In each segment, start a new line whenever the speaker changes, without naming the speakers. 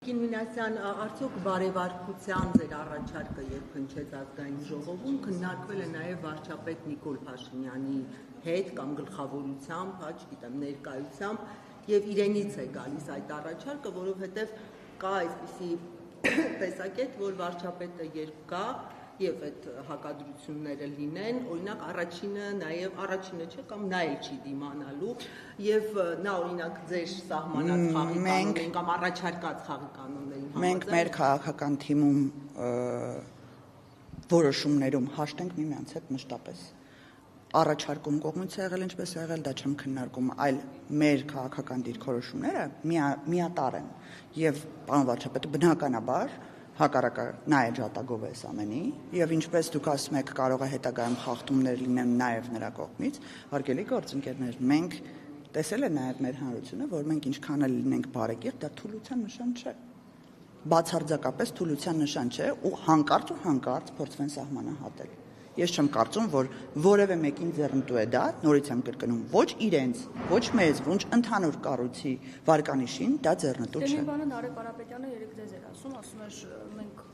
Կինմինասյան արդյոք բարևարկության ձեր առաջարկը երբ հնչեց ազգային ժողովում քննարկվել է նաև վարչապետ Նիկոլ Փաշինյանի հետ կամ գլխավորությամբ, չգիտեմ, ներկայությամբ եւ իրենից է գալիս այդ առաջարկը, որովհետեւ կա այսպիսի տեսակետ, որ վարչապետը երբ գա եւ այդ հակադրությունները լինեն, օրինակ առաջինը չէ կամ նա էլ չի դիմանալու եւ նա օրինակ ձեր սահմանած խաղի կանոններին կամ առաջարկած խաղի կանոններին
մենք մեր քաղաքական թիմում որոշումներում հաշտենք միմյանց հետ մշտապես առաջարկում կողմից է եղել ինչպես է եղել դա չեմ քննարկում այլ մեր քաղաքական դիրքորոշումները միատար են եւ պարոն վարչապետը բնականաբար հակառակը նա է ջատագով էս ամենի եւ ինչպես դուք ասում եք կարող է հետագայում խախտումներ լինեն նաեւ նրա կողմից հարգելի գործընկերներ մենք տեսել է նաեւ մեր հանրությունը որ մենք ինչքան էլ լինենք բարեկիրթ դա թուլության նշան չէ բացարձակապես թուլության նշան չէ ու հանկարծ փորձվեն սահմանահատել ես չեմ կարծում որ որևէ մեկին ձեռնտու է դա նորից եմ կրկնում ոչ իրենց ոչ մեզ ոչ ընդհանուր կառույցի վարկանիշին դա ձեռնտու չէ
Բանը Նարեկ Կարապետյանը երեք ձեզ էր ասում էր մենք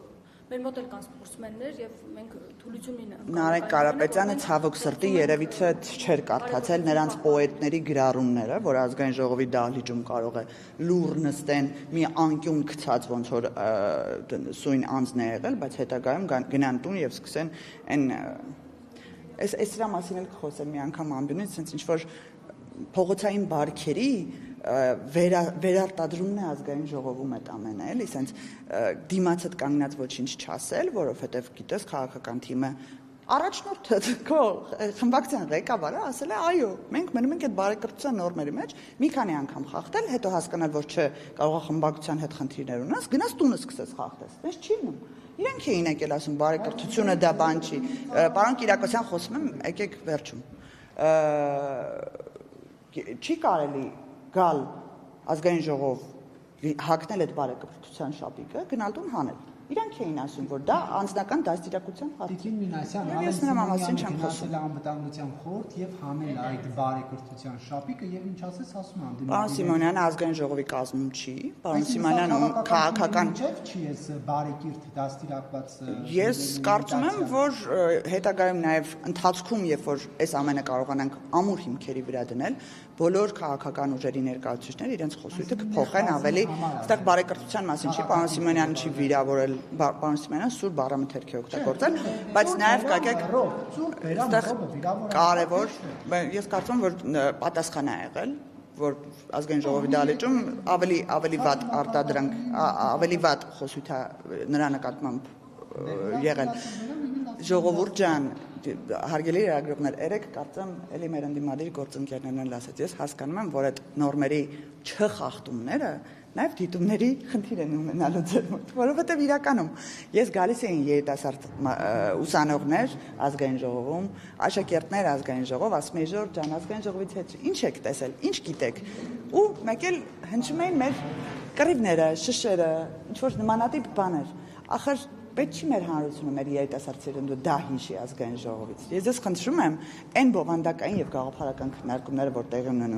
մեր մոտ էլ կան սպորտսմեններ եւ մենք թուլություն ունենք
Նարեկ Կարապետյանը ցավոք սրտի երևի թե չէր կարդացել նրանց պոետների գրառումները որ ազգային ժողովի դահլիճում կարող է լուր նստեն մի անկյուն գցած ոնց որ սույն անձն է եղել բայց հետագայում գնան տուն եւ սկսեն այն այս դրա մասին էլ կխոսեմ մի անգամ ամբյոնից sense ինչ որ փողոցային բարքերի վերարտադրումն է ազգային ժողովում այդ ամենը էլի sense դիմացդ կանգնած ոչինչ չասել որովհետեւ գիտես քաղաքական թիմը առաջնորդը քո խմբակցության ղեկավարը ասել է այո մենք մնում ենք այդ բարեկրթության նորմերի մեջ մի քանի անգամ խախտել հետո հասկանալ որ չէ կարող է խմբակցության հետ խնդիրներ ունես գնաս տունը սկսես խախտես դες չի լինում իրենք էին եկել ասում բարեկրթությունը դա բան չի պարոն Կիրակոսյան խոսում եմ եկեք վերջում չի կարելի գալ ազգային ժողով հակնել այդ բարեկրթության շապիկը գնալ տուն հանել Իրանք էին ասում, որ դա անձնական դաստիարակության հարց է։
Տիկին Մինասյան, ասել անվտանգության խորհուրդ եւ հանել այդ բարեկրթության շապիկը եւ ինչ ասես ասում եմ։
Պարոն Սիմոնյանը ազգային ժողովի կազմում չի, պարոն Սիմոնյանը քաղաքական
չի այս բարեկիրթ դաստիարակված
Ես կարծում եմ, որ հետագայում նաեւ ընթացքում, երբ որ այս ամենը կարողանանք ամուր հիմքերի վրա դնել, բոլոր քաղաքական ուժերի ներկայացուցիչները իրենց խոսույթը կփոխեն ավելի, այստեղ բարեկրթության մասին չի, պարոն Սիմոնյանը չի վիրավորել Պարոն Սիմոնյանը սուր բառամթերք է օգտագործել, բայց նաև կակեք այստեղ կարևոր, ես կարծում եմ, որ պատասխան է եղել, որ ազգային ժողովի դահլիճում ավելի վատ արտադրանք, ավելի վատ խոսույթ է նրա նկատմամբ եղել։ Ժողովուրդ ջան, հարգելի լրագրողներ, երեք կարծեմ էլի մեր ընդդիմադիր գործընկերներն են ասած, ես հասկանում եմ, որ այդ նորմերի չխախտումները Նաև դիտումների խնդիր են ունենալու ձեր մոտ, որովհետև իրականում ես գալիս էին երիտասարդ ուսանողներ ազգային ժողովում, աշակերտներ ազգային ժողով, ասում էի Ժորժ ջան, ազգային ժողովից հետ ինչ եք տեսել, ինչ գիտեք, ու մեկ էլ հնչում էին մեր կռիվները, շշերը, ինչ որ նմանատիպ բաներ, ախր պետք չի մեր հանրությունը մեր երիտասարդ սերունդը դա հիշի ազգային ժողովից։ Ես ձեզ խնդրում եմ, այն բովանդակային եւ գաղափարական քննարկումները, որ տեղի ունեն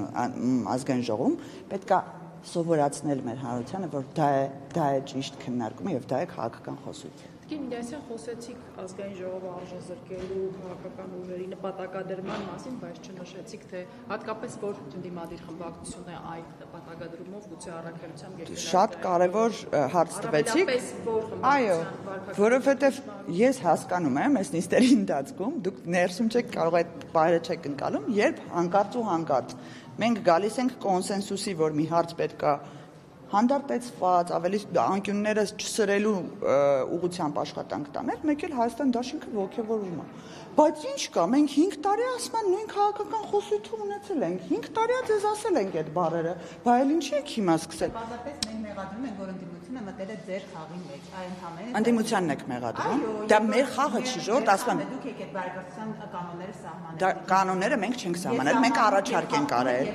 ազգային ժողովում, պետքա սովորացնել մեր հանրությանը, որ դա է ճիշտ քննարկումը եւ դա է քաղաքական խոսույթ։
Տիկին Մինասյան խոսեցիք ազգային ժողովը արժեզրկելու քաղաքական ուժերի նպատակադրման մասին, բայց չնշեցիք, թե հատկապես որ ընդդիմադիր խմբակցությունը այդ նպատակադրումով գուցե առաքելությամբ
Շատ կարևոր հարց տվեցիք։ Այո, որովհետեւ ես հասկանում եմ այս նիստերի ընթացքում դուք ներսում չեք կարող այդ բայրը չեք ընկալում, երբ հանկարծ մենք գալիս ենք կոնսենսուսի, որ մի հարց պետքա հանդարտեցված, ավելի անկյունները չսրելու ուղղությամբ աշխատանք տանել, մեկ էլ Հայաստան դաշինքը ոգևորվում է։ Բայց ինչ կա, մենք 5 տարի ասում են նույն քաղաքական խոսույթը ունեցել ենք, 5 տարի է ձեզ ասել ենք այդ բառերը, բայց ինչի եք հիմա սկսել։
Պարզապես մենք մեղադրում ենք, որ ընդդիմությունը մտել է ձեր խաղի մեջ, այն համենը
Ընդդիմությանն եք մեղադրում։ Դա մեր խաղը չի, Ժորժ, ասում եմ։
Դուք եկեք բարեկրթության կանոնները սահմանել։
Դա կանոնները մենք չենք սահմանել, մենք առաջարկ ենք արել։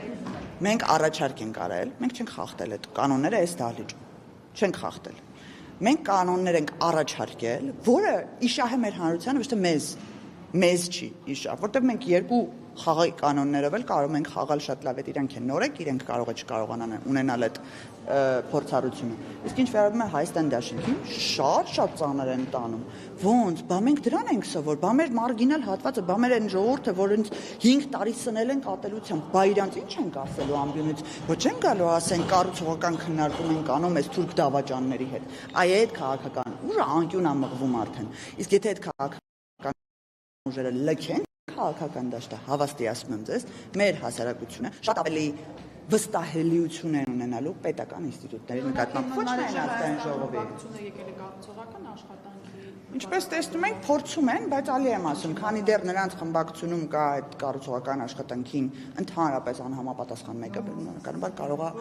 Մենք առաջարկ ենք արել, մենք չենք խախտել այդ կանոնները այս դահլիճում։ Չենք խախտել։ Մենք կանոններ ենք առաջարկել, որը իշահ է մեր հանրությանը, ոչ թե մեզ չի իշահ, որտեղ մենք երկու խաղի կանոններով էլ կարող ենք խաղալ շատ լավ է, իրանք են նորեկ, իրենք կարող է չկարողանան ունենալ այդ փորձառությունը։ Իսկ ինչ վերաբերում է Հայաստան դաշինքին, շատ ծանր են տանում։ Ոնց, բա մենք դրան ենք սովոր, բա մեր մարգինալ հատվածը, բա մեր այն ժողովուրդը, որ ինձ 5 տարի սնել են կատելությամբ, բա իրանց ինչ ենք ասելու ամբյոնից, ոչ են գալու ասեն կառուցողական քննարկում ենք անում այս թուրք դավաճանների հետ։ Այ այդ քաղաքական ուժը անկյուն է մղվում արդեն։ Իսկ եթե այդ քաղաքական ուժերը լքեն քաղաքական դաշտը, հավաստիացնում եմ ձեզ, մեր հասարակությունը շատ ավելի վստահելիություն են ունենալու պետական ինստիտուտների նկատմամբ, ոչ միայն ազգային ժողովի։
Եկել է կառուցողական աշխատանքի։
Ինչպես տեսնում ենք, փորձում են, բայց ալի եմ ասում, քանի դեռ նրանց խմբակցությունում կա այդ կառուցողական աշխատանքին ընդհանրապես անհամապատասխան մեկը, բնականաբար կարող է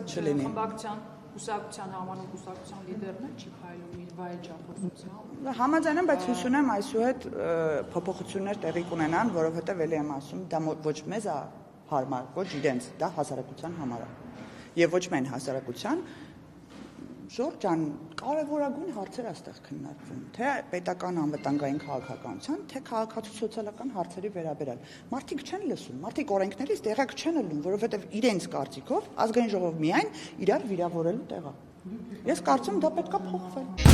չլինի։
Խմբակցության կուսակցության համանուն կուսակցության լիդերն է չի փայլում իր վայել ճախոսությամբ։
Համաձայն եմ, բայց հույս ունեմ այսուհետ փոփոխություններ տեղի կունենան, որովհետև ելի եմ ասում, դա ոչ մեզ է հարմար, ոչ իրենց, դա հասարակության համար է։ Եվ ոչ միայն հասարակության, Ժորժ ջան, կարևորագույն հարցեր այստեղ քննարկվում, թե պետական անվտանգային քաղաքականության, թե քաղաքացիական հարցերի վերաբերյալ։ Մարդիկ չեն լսում, մարդիկ օրենքներից տեղյակ չեն ելնում, որովհետև իրենց կարծիքով ազգային ժողով միայն իրար վիրավորելու տեղ է։ Ես կարծում դա պետք է փոխվել։